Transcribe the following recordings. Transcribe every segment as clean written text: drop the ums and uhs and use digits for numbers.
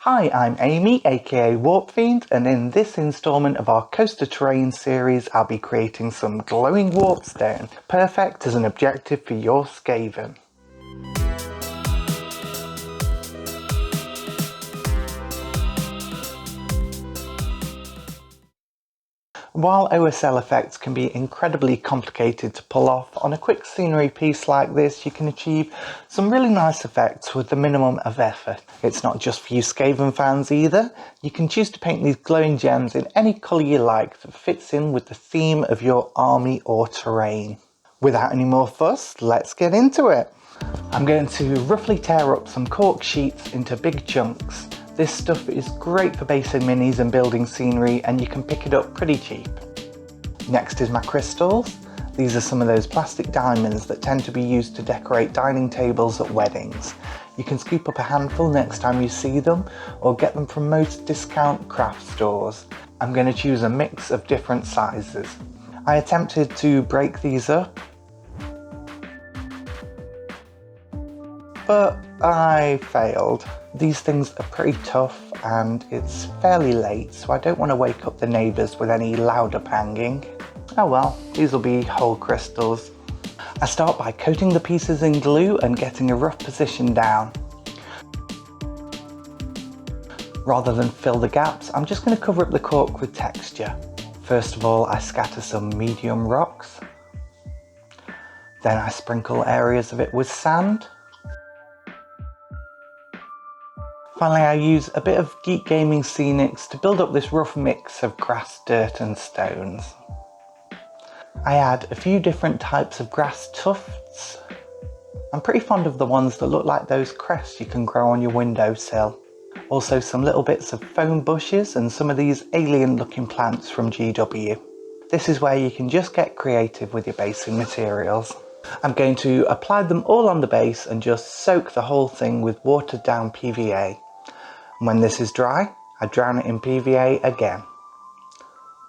Hi, I'm Amy, aka Warpfiend, and in this instalment of our Coaster Terrain series, I'll be creating some glowing Warpstone, perfect as an objective for your Skaven. While OSL effects can be incredibly complicated to pull off, on a quick scenery piece like this you can achieve some really nice effects with the minimum of effort. It's not just for you Skaven fans either. You can choose to paint these glowing gems in any colour you like that fits in with the theme of your army or terrain. Without any more fuss, let's get into it. I'm going to roughly tear up some cork sheets into big chunks. This stuff is great for basing minis and building scenery, and you can pick it up pretty cheap. Next is my crystals. These are some of those plastic diamonds that tend to be used to decorate dining tables at weddings. You can scoop up a handful next time you see them, or get them from most discount craft stores. I'm going to choose a mix of different sizes. I attempted to break these up, but I failed. These things are pretty tough and it's fairly late, so I don't want to wake up the neighbours with any louder banging. Oh well, these will be whole crystals. I start by coating the pieces in glue and getting a rough position down. Rather than fill the gaps, I'm just going to cover up the cork with texture. First of all, I scatter some medium rocks. Then I sprinkle areas of it with sand. Finally, I use a bit of Geek Gaming Scenics to build up this rough mix of grass, dirt and stones. I add a few different types of grass tufts. I'm pretty fond of the ones that look like those crests you can grow on your windowsill. Also some little bits of foam bushes and some of these alien looking plants from GW. This is where you can just get creative with your basing materials. I'm going to apply them all on the base and just soak the whole thing with watered down PVA. When this is dry, I drown it in PVA again.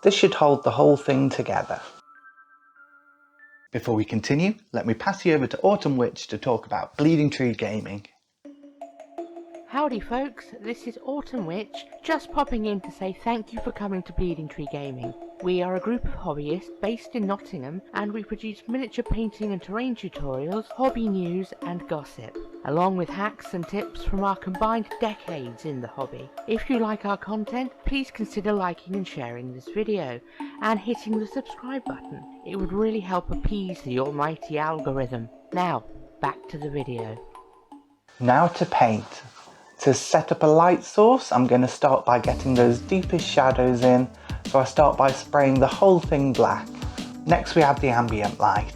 This should hold the whole thing together. Before we continue, let me pass you over to Autumn Witch to talk about Bleeding Tree Gaming. Howdy folks, this is Autumn Witch, just popping in to say thank you for coming to Bleeding Tree Gaming. We are a group of hobbyists based in Nottingham, and we produce miniature painting and terrain tutorials, hobby news and gossip, along with hacks and tips from our combined decades in the hobby. If you like our content, please consider liking and sharing this video, and hitting the subscribe button. It would really help appease the almighty algorithm. Now, back to the video. Now to paint. To set up a light source, I'm going to start by getting those deepest shadows in, so I start by spraying the whole thing black. Next we add the ambient light.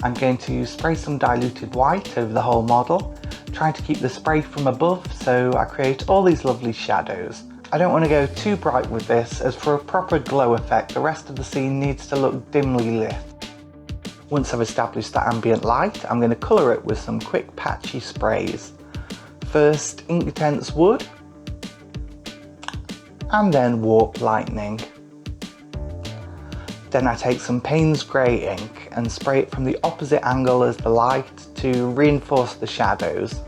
I'm going to spray some diluted white over the whole model, trying to keep the spray from above so I create all these lovely shadows. I don't want to go too bright with this, as for a proper glow effect the rest of the scene needs to look dimly lit. Once I've established that ambient light, I'm going to colour it with some quick patchy sprays. First Inktense Wood, and then Warp Lightning. Then I take some Payne's Grey ink and spray it from the opposite angle as the light to reinforce the shadows.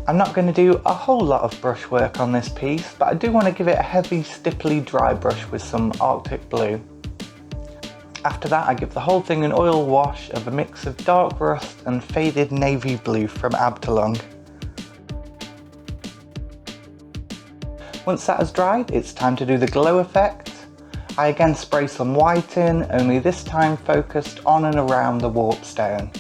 I'm not going to do a whole lot of brushwork on this piece, but I do want to give it a heavy, stipply dry brush with some Arctic Blue. After that, I give the whole thing an oil wash of a mix of dark rust and faded navy blue from Abtalung. Once that has dried, it's time to do the glow effect. I again spray some white in, only this time focused on and around the Warpstone.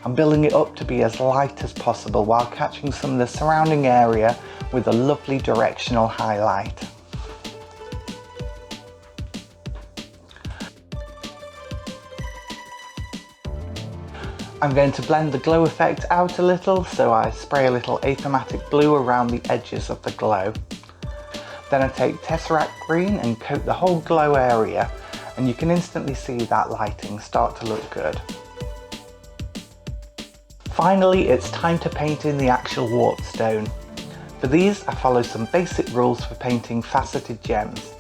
I'm building it up to be as light as possible while catching some of the surrounding area with a lovely directional highlight. I'm going to blend the glow effect out a little, so I spray a little achromatic blue around the edges of the glow. Then I take Tesseract Green and coat the whole glow area, and you can instantly see that lighting start to look good. Finally, it's time to paint in the actual Warpstone. For these, I follow some basic rules for painting faceted gems.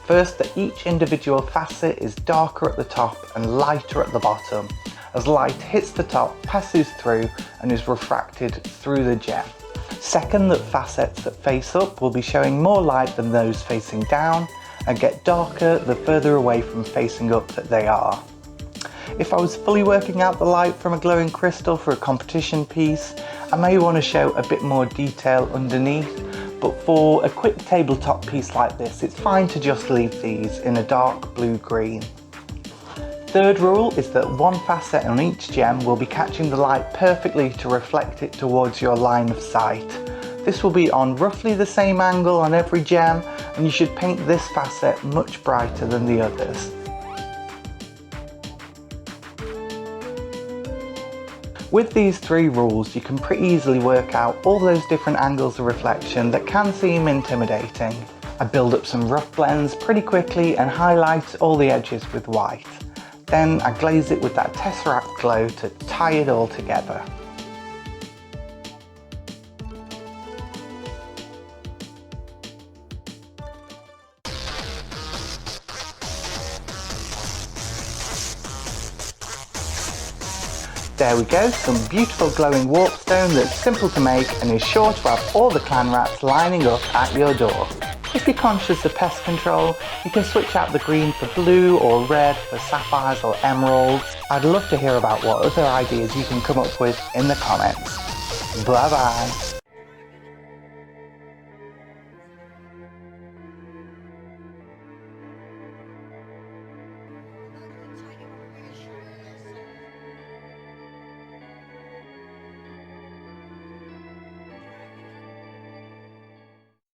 First, that each individual facet is darker at the top and lighter at the bottom, as light hits the top, passes through and is refracted through the gem. Second, that facets that face up will be showing more light than those facing down and get darker the further away from facing up that they are. If I was fully working out the light from a glowing crystal for a competition piece, I may want to show a bit more detail underneath, but for a quick tabletop piece like this, it's fine to just leave these in a dark blue-green. Third rule is that one facet on each gem will be catching the light perfectly to reflect it towards your line of sight. This will be on roughly the same angle on every gem, and you should paint this facet much brighter than the others. With these 3 rules, you can pretty easily work out all those different angles of reflection that can seem intimidating. I build up some rough blends pretty quickly and highlight all the edges with white. Then I glaze it with that Tesseract glow to tie it all together. There we go, some beautiful glowing warpstone that's simple to make and is sure to have all the clan rats lining up at your door. If you're conscious of pest control, you can switch out the green for blue or red for sapphires or emeralds. I'd love to hear about what other ideas you can come up with in the comments. Bye bye!